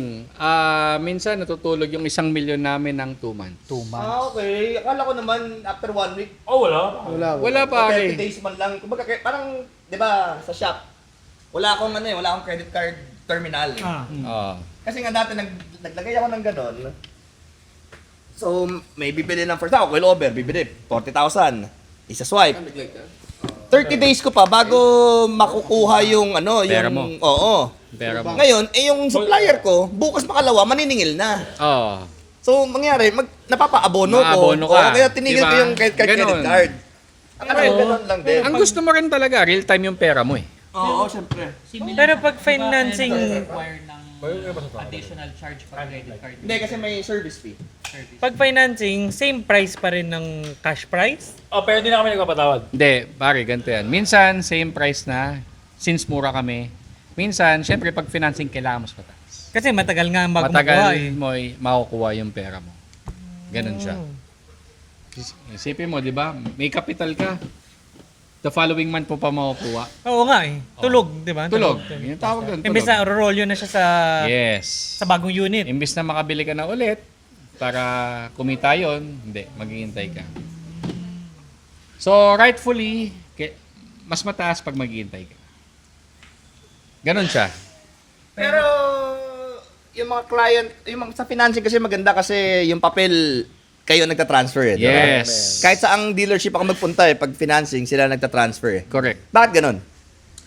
minsan natutulog yung 1 million namin ng 2 months. 2 months. Ah, okay. Akala ko naman after 1 week, Oh, wala. Wala pa 30 eh. days man lang. Kumbaga, parang, di ba, sa shop, wala akong ano eh, wala akong credit card terminal. Kasi nga dati naglagay ako ng ganon. So, may bibili ng first ako, over, bibili 40,000. Isa swipe. 30 days ko pa bago makukuha yung ano, Pera yung mo. oo. Pera mo. Ngayon, yung supplier ko, bukas makalawa maniningil na. Oh. So, mangyari, napapaabono ko. Maabono ka. Oo, kaya tinigil Diba? ko yung credit Ganon. card. Ano, ganon lang din. Ang gusto mo rin talaga, real time yung pera mo eh. Oo, syempre. Similar Pero din pag ba financing- and require ng additional charge pag credit card Hindi, kasi may service fee. service? Pag financing, same price pa rin ng cash price? Oh, pero hindi na kami nagpapatawad. Hindi, pare, ganito yan. Minsan, same price na, since mura kami. Minsan, syempre, pag financing, kailangan mas mataas. Kasi matagal nga bago makuha Matagal eh. mo makukuha yung pera mo. Ganun siya. Isipin mo, di ba? May capital ka. The following month po pa makukuha. Oo nga eh. Tulog, di ba? Tulog. Yung tawag doon, Imbes tulog. na rolyo na siya sa Yes. sa bagong unit. Imbis na makabili ka na ulit para kumita yon, hindi, maghihintay ka. So, rightfully, mas mataas pag maghihintay ka. Ganon siya. Pero yung mga client, yung mga, sa financing kasi maganda kasi yung papel kayo nagta-transfer eh. di ba? Yes. Kahit sa ang dealership ako magpunta eh, pag financing sila nagta-transfer eh. Correct. Bakit ganun?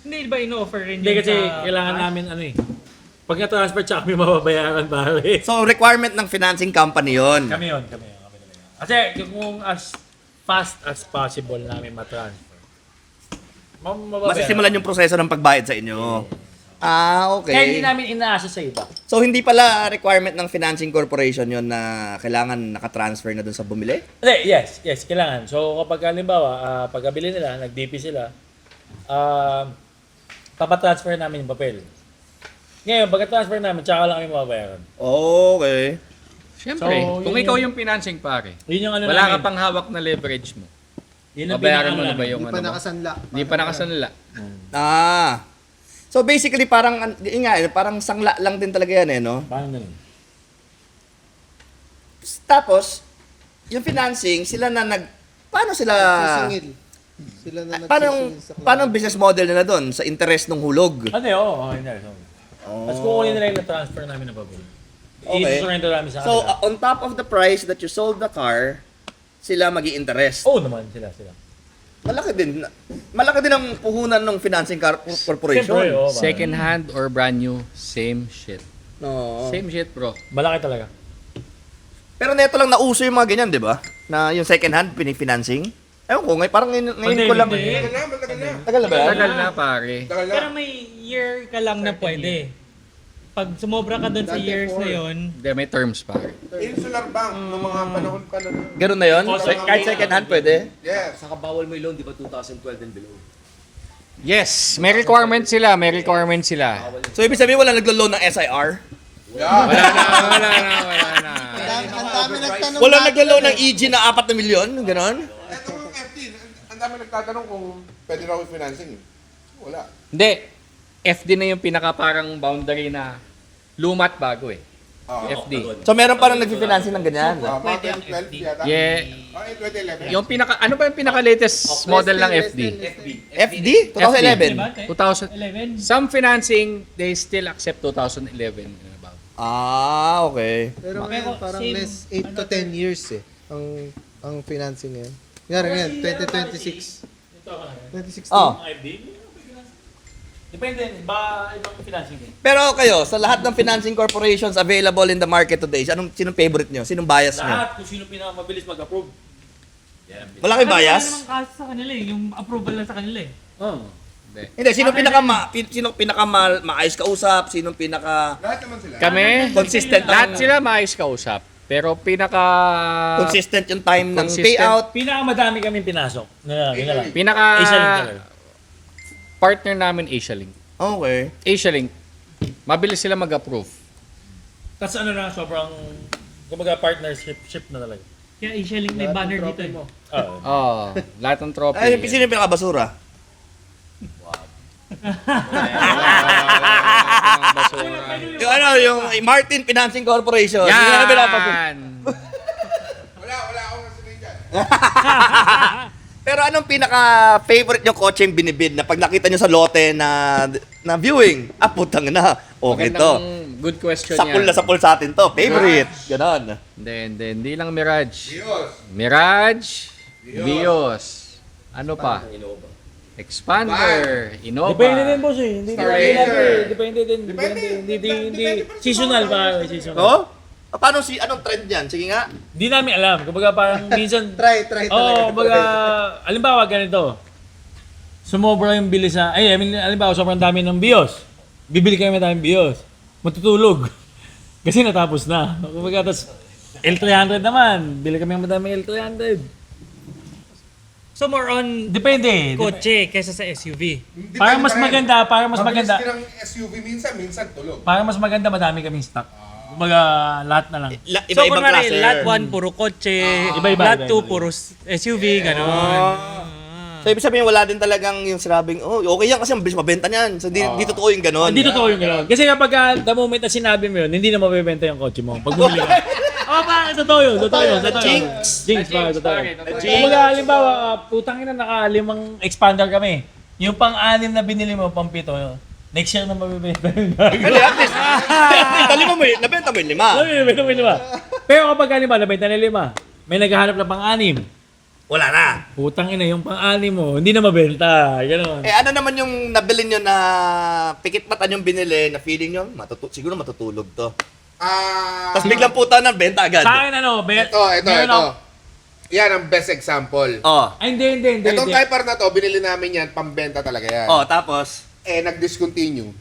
Hindi ba in-offer rin Hindi yun kasi sa kailangan cash? namin ano eh. Pag na-transfer, tsaka kami mababayaran, pare. So requirement ng financing company yon. Kami yun. Kasi kung as fast as possible namin matransfer. Mababayaran. Masisimulan yung proseso ng pagbayad sa inyo. Ah, okay. Kaya hindi namin inaasa sa iba. So hindi pala requirement ng financing corporation yon na kailangan nakatransfer na dun sa bumili? Hindi, yes, kailangan. So kapag halimbawa, pagkabili nila, nag-DP sila, papatransfer namin yung papel. Ngayon, pagka-transfer namin, tsaka lang kami mababayaran. Okay. Siyempre, So, kung yun ikaw yung- yung financing pare, Yun yung ano wala ka namin. pang hawak na leverage mo. Yun ang Babayaran mo pinaka- na ba yung Hindi pa ano mo? nakasanla. Hindi pa nakasanla. Ah. So basically parang yun nga, parang sangla lang din talaga yan eh, no? Paano ganun? Tapos yung financing, sila na paano sila Sisingil. Sila na paano nagsisingil sa paano ang business model nila doon sa interest ng hulog? Ano yun? Oo, hindi. Tapos kukunin nila yung transfer namin ng papel. Okay. I-surrender namin sa So kanila. on top of the price that you sold the car, sila magi-interest. Oo naman sila. Malaki din. Malaki din ang puhunan ng financing corporation. Siyempre, oo. Second hand or brand new, same shit. No. Same shit, bro. Malaki talaga. Pero neto lang nauso yung mga ganyan, 'di ba? Na yung second hand pinifinancing. Ewan ko, ngayon, parang ngayon ko lang. Hindi. Matagal na. Tagal na ba? yan? Tagal na, pare. Tagal na. Pero may year ka lang na pwede. Pag sumobra ka dun sa years na yon, Hindi, may terms, pare. Insular bank ng mga panahon pa na. Ganun na 'yon? Kahit second hand pwede? Yes. Saka bawal mo yung loan, di ba 2012 and below? Yes, may requirement sila, So ibig sabihin wala naglo-loan ng SIR? Yeah. Wala na. Ang dami nagtanong Wala dati naglo-loan nun ng EG na 4 na milyon? Ganon? Ito yung FT. Ang dami nagtatanong kung pwede raw yung financing. Wala. Hindi, FD na yung pinaka parang boundary na lumat bago eh. FD. So meron pa rin nag-financing ng ganyan? Pwede ang 2012 FD. yata. Yeah, Oh, 2011. yung pinaka, ano ba yung pinaka latest model ng FD? FD? 2011? diba? 2000. 11. Some financing, they still accept 2011 and above. Ah, okay. Pero Pero ngayon parang same, less 8 to 10 years eh. Ang financing ngayon. Kunyari ngayon, 2026. 2016. Oh. FD? Depende. Ba, ibang financing eh. Pero kayo, sa lahat ng financing corporations available in the market today, sinong favorite nyo? Sinong bias nyo? Lahat kung sino pinakamabilis mag-approve. Wala kayong Wala bias? namang kaso sa kanila eh. Yung approval lang sa kanila eh. Hindi, sino pinaka maayos kausap, sino pinaka Lahat naman sila. Kami, consistent lahat sila maayos kausap. Pero consistent yung time ng Consistent. payout. Pinakamadami kaming pinasok. Yun na lang. pinaka Asialink talaga. partner namin Asialink. Okay. Asialink, mabilis sila mag-approve. Tapos ano na, sobrang, kumbaga partnership na talaga. Kaya i-link na yung banner dito. Eh. Oo. Oh, lahat ng trophy. Ay, sino yung pinaka-basura? Yung yung Martin Financing Corporation. Sino na pinaka-basura? Yan! Wala akong nasabihin dyan. Pero anong pinaka-favorite yung kotse yung binibid na pag nakita nyo sa lote na viewing? Ah, putang na. Okay to. Magandang good question Sapul yan. na sapul sa atin to. Favorite. Ganon. Hindi lang Mirage. Dios. Mirage, Vios. Ano pa? Expander, Innova. Depende din boss eh. Hindi Stargazer. depende din. Hindi. Seasonal pa. Seasonal. Oh? Paano anong trend yan? Sige nga. Hindi namin alam. Kumbaga parang minsan, Try talaga. kumbaga, alimbawa ganito. Sumobra yung bilis sa, alimbawa sobrang dami ng BIOS. Bibili kami ng BIOS. Matutulog. Kasi natapos na. Kumbaga, tapos L300 naman. Bili kami ng madaming L300. So more on Depende. kotse kaysa sa SUV. Para mas maganda, Mabilis din ang SUV minsan tulog. para mas maganda, madami kaming stock. Kumbaga, lahat na lang. So Iba-ibang kunwari, klase. lot 1 puro kotse, Iba-iba, lot 2 iba-iba. puro SUV, gano'n. So, ibig sabihin, wala din talagang yung sinabing, oh, okay yan kasi mabilis mabenta niyan. So, di totoo yung ganon. Hindi totoo yung gano'n. Kasi kapag the moment na sinabi mo yun, hindi na mabibenta yung kotse mo. Pag bumili ka. Bakit? Totoo yun. Jinx. Jinx ba? Totoo yun. Kumbaga, halimbawa, putang ina, naka-5 expander kami. Yung pang-6 na binili mo, pang-7, next year na mabibenta yun. Hindi, at least, nabenta mo yung 5. Mabibenta mo yung 5. Pero kapag halimbawa, nabenta na 5, may naghahanap na pang-6. Wala na. Putang ina, yung pang-6 mo, hindi na mabenta. Ganon. Ano naman yung nabili nyo na pikit mata yung binili na feeling nyo, siguro matutulog to. Tapos biglang puta na, benta agad. Sa akin Ito. Yan ang best example. Oh. Ay, hindi. Itong Type R na to, binili namin yan, pambenta talaga yan. Oh, tapos. Nag-discontinue.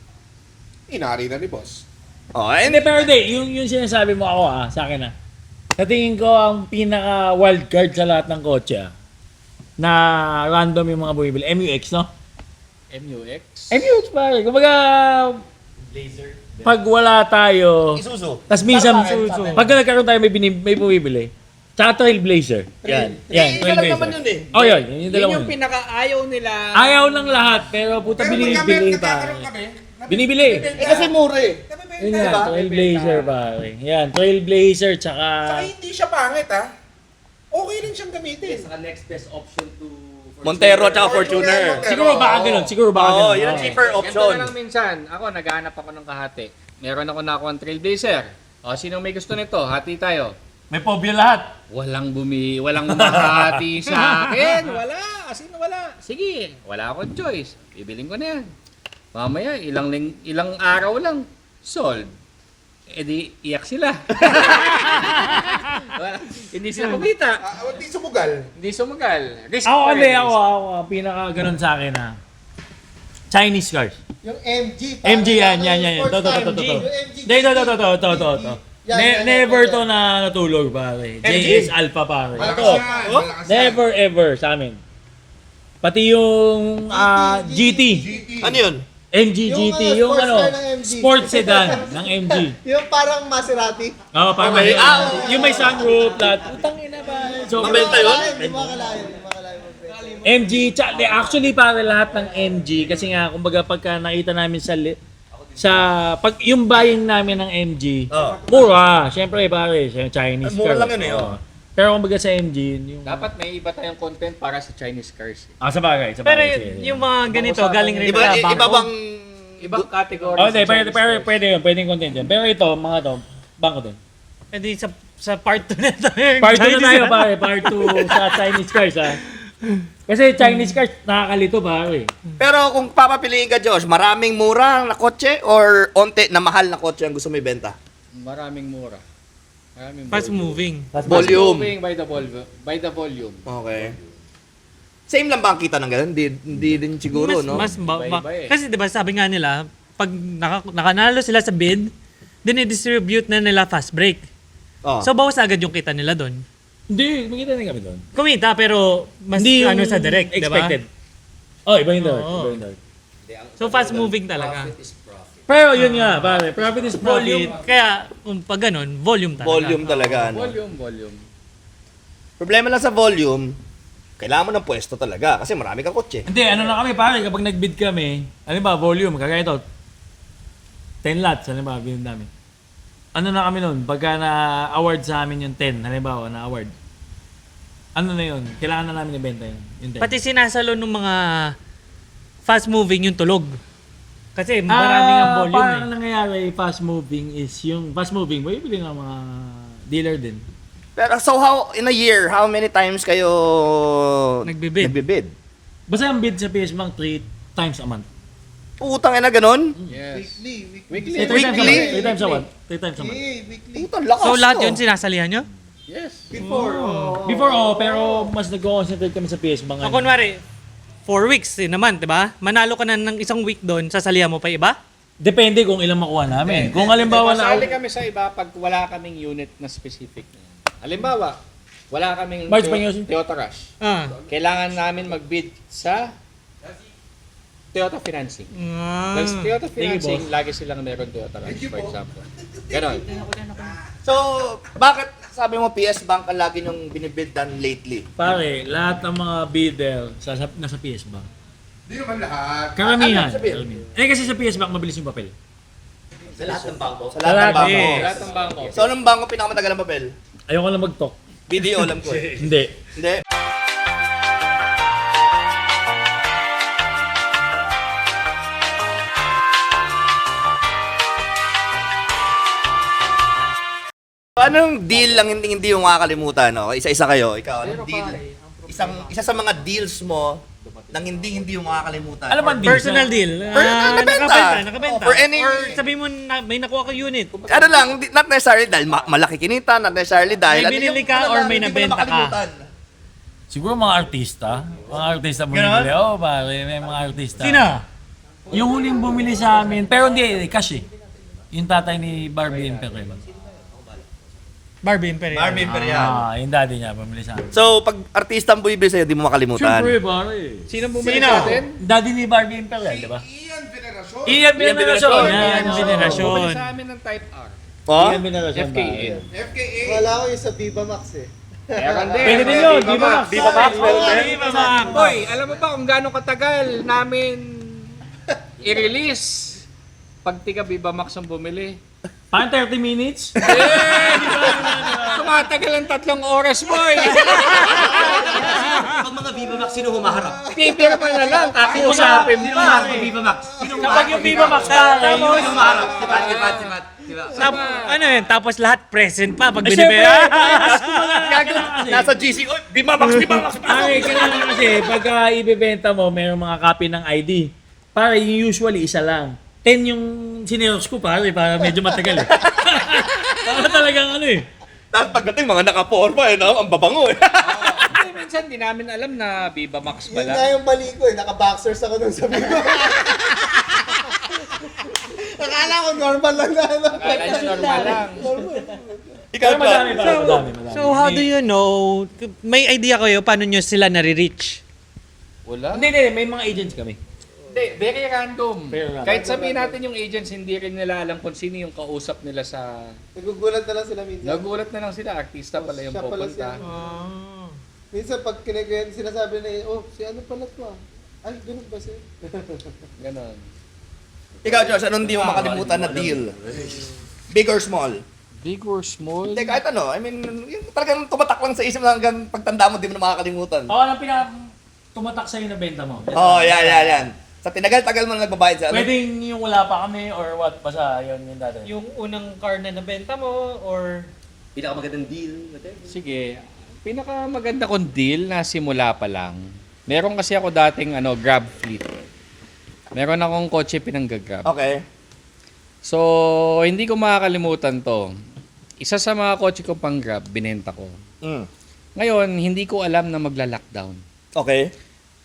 Inari na ni boss. Oh, Hindi, pero hindi. Yung sinasabi mo ako sa akin sa tingin ko ang pinaka wild card sa lahat ng kotse na random yung mga bumibili. MUX, no? MUX. MUX pare. Kumbaga, pag wala tayo, Isuzu. tas minsan, pag nagkaroon tayo may bumibili. Tsaka Trailblazer. Yan, Isa lang naman yun eh. Oh, yun. Yung Yun dalawa. yung pinaka-ayaw nila. Ayaw ng lahat, pero puta binibili pa. Binibili. Kasi mura eh. Yun nga, Trailblazer pare. Yan, Trailblazer tsaka... Hindi siya pangit okay rin siyang gamitin. Saka next best option to Montero at Fortuner. Siguro baka ganun, Oo, yun ang cheaper Ganito option. na lang minsan. Ako, naghahanap ako ng kahati. Meron ako nakuha ng Trailblazer. O, sinong may gusto nito? Hati tayo. May phobia lahat. Walang mahati sa akin. Wala. Sino wala? Sige, wala akong choice. Bibiling ko na yan. Mamaya, ilang araw lang. Sold. Eh di, iyak sila. Hindi sila kumita. Hindi sumugal. Hindi sumagal. Risk Ako, pa rin. hindi. Ako, pinaka ganun sa akin Chinese cars. Yung MG. MG yan. Toto. Never to na natulog pare. JS Alpha pare. Ito. Never ever sa amin. Pati yung GT. Ano yun? MG Yung, GT. Yung sports ano, car ng MG. sports sedan ng MG. Yung parang Maserati. Oo, parang Okay. yung may sunroof, lahat. Utang ina ba? So, Mabenta yun? Hindi mo akalain. MG, actually pare lahat ng MG kasi nga kumbaga pagka nakita namin pag yung buying namin ng MG, mura. Syempre pare, Chinese Mura car. lang yun eh, Oo. Pero kumbaga sa MG, yung Dapat may iba tayong content para sa Chinese cars. sa bagay. Pero yung mga ganito, galing rin Iba sa bang... Ibang category Oh, hindi, sa Chinese cars. pwede yun, pwedeng content yan. Pero ito, mga to, bangko din. Hindi sa part 2 na ito. Part 2 na tayo pare, part 2 sa Chinese cars Kasi Chinese cars, nakakalito pare. Pero kung papapiliin ka, Josh, maraming mura na kotse or onte na mahal na kotse ang gusto mo ibenta? Maraming mura. Maraming Fast volume. moving. Volume. Moving by the volume. Okay. Same lang ba ang kita ng ganun? Hindi din siguro, no? Iba-iba eh. Kasi 'di ba sabi nga nila, pag nakanalo sila sa bid, dinidistribute na nila fast break. Oh. So bawas agad yung kita nila doon. Hindi, makita na kami doon. Kumita pero mas Hindi ano yung sa direct, 'di ba? expected. Oh, iba yung dark. Oo. Iba yung dark. So fast moving talaga. Pero yun nga, pare, profit is profit. Volume. Kaya kung pag ganun, volume talaga. Volume talaga, ano? Volume. Problema lang sa volume, kailangan mo ng pwesto talaga kasi marami kang kotse. Hindi, ano na kami, pare, kapag nag-bid kami, ano ba, volume, kagaya ito, 10 lots, ano ba, bid namin. Ano na kami nun, pagka na-award sa amin yung 10, halimbawa, na-award. Ano na yun, kailangan na namin ibenta yun, yung 10. Pati sinasalo ng mga fast moving yung tulog. Kasi maraming ang volume parang eh. nangyayari, fast moving is yung, fast moving, bibili ng mga dealer din. Pero so how, in a year, how many times kayo Nagbibid. Basta yung bid sa PS Bank 3 times a month. Utang na ganun? Yes. Weekly. 3 times a Weekly? month. 3 times a month. 3 times a month. Weekly. Utang, lakas So lahat to. yun sinasalihan nyo? Yes. Before, pero mas nag-concentrate kami sa PS Bank. So kunwari, 4 weeks naman, di ba? Manalo ka na ng isang week doon, sasalihan mo pa iba? Depende kung ilang makuha namin. Kung halimbawa na... Masali kami sa iba pag wala kaming unit na specific. Halimbawa, wala kaming March pa yun. Toyota Rush. Ah. Kailangan namin mag-bid sa Toyota Financing. Dahil sa Toyota Financing, lagi silang meron Toyota Rush, for example. Ganon. So, bakit sabi mo PS Bank ang lagi nyung binibildan lately? Pare, lahat ng mga bidder nasa PS Bank. Hindi naman lahat. Karamihan. Ano sabihin? Eh kasi sa PS Bank, mabilis yung papel. Sa lahat ng bangko? Sa lahat lahat ng ng bangko. bangko. Lahat ng bangko. So, anong bangko pinakamatagal ang papel? Ayoko lang mag-talk. BDO alam ko eh. Hindi. Hindi. Anong deal lang hindi mo makakalimutan? No? Isa-isa kayo. Ikaw, anong deal? Isa sa mga deals mo nang hindi mo makakalimutan. Alam mo, Or- Personal deal. nabenta. Nakabenta. For any- Or sabi mo na may nakuha ka unit. Ano lang, not necessarily dahil malaki kinita, not necessarily dahil... May binili ka or may hindi mo nabenta ka? makalimutan. Siguro mga artista. Mga artista bumili. Oo, pare. May mga artista. Sino? Yung huling bumili sa amin, pero hindi, cash eh. Yung tatay ni Barbie Imperial. Barbie Imperial. Barbie Imperial. Yung daddy niya bumili sa amin. So, pag artista ang bumibili sa'yo, di mo makalimutan. Siyempre, pare. Sino bumili sa atin? Daddy ni Barbie Imperial, di ba? Ian Veneracion. Ian Veneracion. Yan, generasyon. Bumili sa amin ng Type R. Oh? Ian Veneracion. FKN. FKA. Wala ko yung sa Viva Max eh. Meron din. Pwede din yun. Di ba? Di ba, Max? Meron din? Viva Max. Boy, alam mo ba kung gaano katagal namin i-release pag tiga Viva Max ang bumili? Parang 30 minutes? Tumatagal ang 3 oras, boy! Pag mga Viva Max, sino humaharap? Pipirma na lang, kakiusapin Sino pa. humaharap ng Viva Max? Sino Kapag yung Viva Max ka, Sino humaharap? Sipat. Ano yun? Tapos lahat present pa pag Siyempre, binibenta. Nasa GC, oh, Viva Max! Ay, kailangan kasi pagka ibebenta mo, mayroong mga copy ng ID. Para yung usually isa lang. 10 yung sineros ko para medyo matagal eh. Para talagang ano eh. Tapos pagdating, mga naka-forma, no? Ang babango eh. Minsan di namin alam na Viva Max Yun nga pala. yung mali ko eh. Naka-boxers ako nung sa Viva Max. Akala ko normal lang na ano. Akala niya normal lang. Ikaw Pero madami pa. Madami. So how do you know? May idea kayo paano nyo sila nare-reach? Wala. Hindi. May mga agents kami. Hindi, very random. Very random. Kahit sabihin natin yung agents, hindi rin nila alam kung sino yung kausap nila sa... Nagugulat na lang sila minsan. Nagulat na lang sila, artista pala yung Siya pala pupunta. siya. Minsan pag kinagyan, sinasabi na oh, si ano pala to ah. Ay, ganun ba siya? Ganon. Ikaw, Josh, anong di mo makalimutan na deal? Big or small? Big or small? Hindi, kahit ano. I mean, yung talagang tumatak lang sa isip na hanggang pagtanda mo, di mo na makakalimutan. Oo, anong tumatak sa'yo na benta mo? Oh, yan. Sa tinagal-tagal mo na nagbabayad sa ano? Pwedeng yung wala pa kami or what? Basta yun yung dati. Yung unang car na nabenta mo or Pinakamagandang deal. whatever. Sige, pinakamaganda kong deal na simula pa lang. Meron kasi ako dating Grab fleet. Meron akong kotse pinanggagrab. Okay. So, hindi ko makakalimutan to. Isa sa mga kotse ko pang Grab, binenta ko. Mm. Ngayon, hindi ko alam na magla-lockdown. Okay.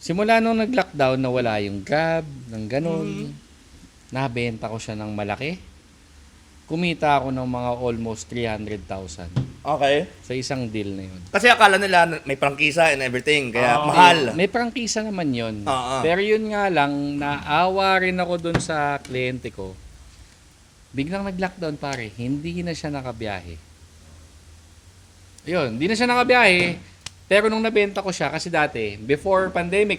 Simula nung nag-lockdown, nawala yung Grab, ng ganun. Nabenta ko siya ng malaki. Kumita ako ng mga almost 300,000 Okay. sa isang deal na yun. Kasi akala nila may prangkisa and everything, kaya mahal. May prangkisa naman yun. Oo. Pero yun nga lang, naawa rin ako dun sa kliyente ko. Biglang nag-lockdown pare, hindi na siya nakabiyahe. Yun, hindi na siya nakabiyahe. Pero nung nabenta ko siya, kasi dati, before pandemic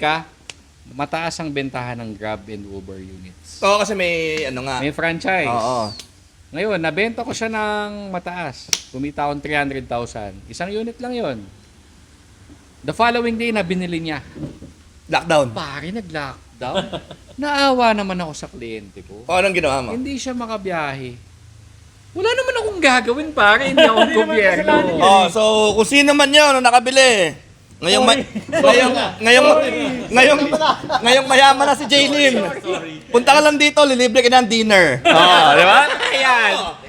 mataas ang bentahan ng Grab and Uber units. Oo, kasi may ano nga. May franchise. Oo. Ngayon, nabenta ko siya ng mataas. Kumita akong 300,000. Isang unit lang yon. The following day na binili niya. Lockdown. Pare, nag-lockdown. Naawa naman ako sa kliyente ko. O, anong ginawa mo? Hindi siya makabiyahe. Wala naman akong gagawin, pare. Hindi ako gobyerno. Oh, so kung sino man 'yon na nakabili. Ngayong mayaman na si Jaylin. Punta ka lang dito, lilibre ka ng dinner. Oh, di ba? Ayan.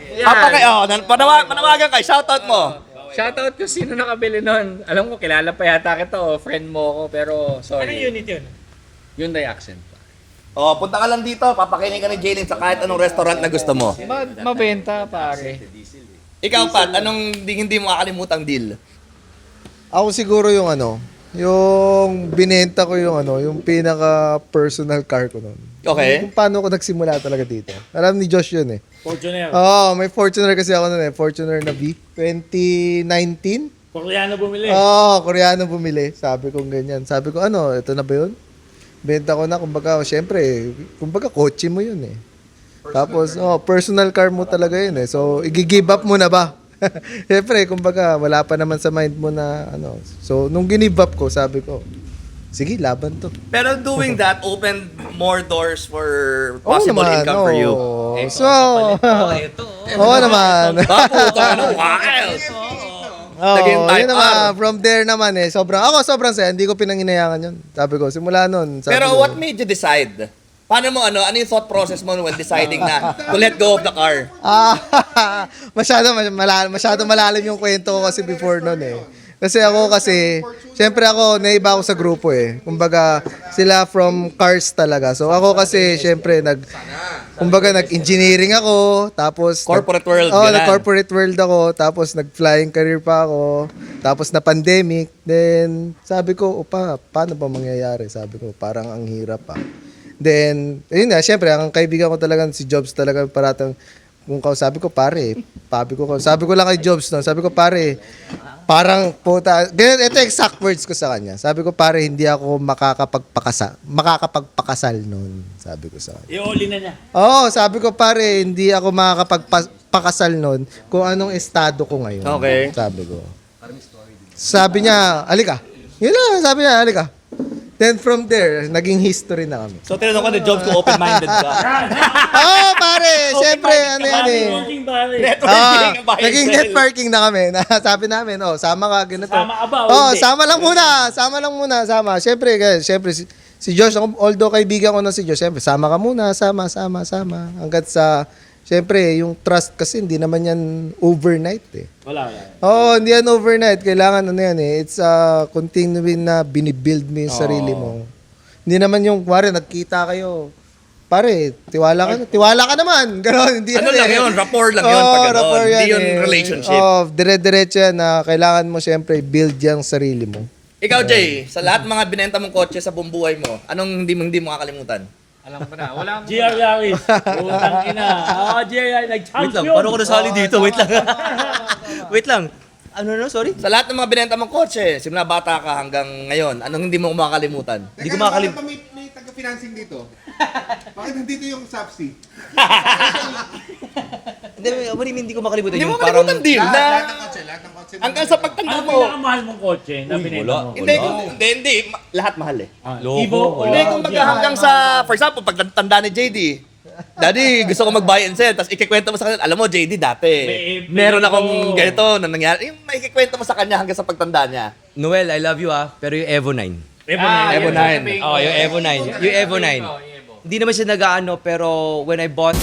Panawagan ka, shoutout mo. Shoutout kung sino nakabili nun. Alam ko, kilala pa yata kita o friend mo ko, pero sorry. Anong unit yun? Hyundai Accent. Oh, punta ka lang dito, papakainin ka ni Jaylin sa kahit anong restaurant na gusto mo. Mabenta, pare. Ikaw, Pat, anong hindi mo makakalimutang deal? Ako siguro yung yung binenta ko yung pinaka personal car ko noon. Okay. Kung paano ko nagsimula talaga dito. Alam ni Josh yun eh. Fortuner. Oo, may Fortuner kasi ako noon eh. Fortuner na V. 2019. Koreano bumili. Oo, Koreano bumili. Sabi ko ganyan. Sabi ko, ito na ba yun? Benta ko na, syempre, kotse mo yun eh. Tapos, personal car mo talaga yun eh. So, i-give up mo na ba? Syempre, wala pa naman sa mind mo na, So, nung give up ko, sabi ko, sige, laban to. Pero doing that opened more doors for possible income for you. So, oo naman. Wild! Naging type yun naman, R. from there naman sobrang saya, hindi ko pinanginayangan yun. Sabi ko, simula nun. Pero what made you decide? Paano mo ano yung thought process mo when deciding na to let go of the car? Masyado malalim yung kwento ko kasi before nun eh. Kasi syempre naiba ako sa grupo eh. Kumbaga, sila from cars talaga. So ako kasi, syempre, nag-engineering ako, tapos... Corporate world, Oo, ganun. nag-corporate world ako, tapos nag-flying career pa ako, tapos na pandemic. Then, sabi ko, paano ba mangyayari? Sabi ko, parang ang hirap pa. Then, yun nga, syempre, ang kaibigan ko talaga, si Jobs talaga, paratang, sabi ko, sabi ko lang kay Jobs, sabi ko, parang ganyan, ito exact words ko sa kanya. Sabi ko, hindi ako makakapagpakasal noon. Sabi ko sa kanya. I-all na niya. Oo, sabi ko, hindi ako makakapagpakasal noon kung anong estado ko ngayon. Okay. Sabi ko. Sabi niya, alika. Yun lang, sabi niya, alika. Then from there, naging history na kami. So tinanong ko ni Jobs kung open-minded ka. Siyempre, yan eh. Working pare. Naging networking na kami. Sabi namin, sama ka, ganito. Sama ka ba? Hindi. Sama lang muna. Siyempre, si Josh, although kaibigan ko na si Josh, siyempre, sama ka muna, sama. Hanggat sa, siyempre, yung trust kasi hindi naman yan overnight eh. Wala. Hindi yan overnight. Kailangan it's continuing na binibuild mo yung sarili mo. Hindi naman yung, nagkita kayo. Pare, tiwala ka naman. Ganon, hindi Ano lang yun? Rapport lang yun pag gano'n. Hindi yun relationship. Dire-diretso yan na kailangan mo siyempre build yung sarili mo. Ikaw, Jay, sa lahat mga binenta mong kotse sa buong buhay mo, anong hindi mo kakalimutan? Alam ko na. Wala akong... GR Yaris. Utang ina. GR Yaris. Nag-champion. Wait lang, paano ko nasali dito? Wait lang. Wait lang. Sorry? Sa lahat ng mga binenta mong kotse, simula bata ka hanggang ngayon, anong hindi mo makakalimutan? Hindi ko makakalimutan. May taga-financing dito. Bakit nandito yung subsidy? Hindi ko makalimutan. Hindi mo Yung parang... makalimutan deal Lahat na ng kotse. hanggang sa pagtanda Ano mo. pinakamahal mong kotse na binenta mo? Hindi. Lahat mahal eh. Evo o Hindi, kung hanggang sa, for example, pagtanda ni JD, Daddy, gusto ko mag-buy and sell. Tapos ikikwento mo sa kanya, alam mo, JD, dati, meron akong ganito na nangyari. Yung may ikikwento mo sa kanya hanggang sa pagtanda niya. Noel, I love you pero yung Evo 9. Evo 9. Yung Evo 9. Yung Evo 9. Hindi naman siya nag-aano, pero when I bought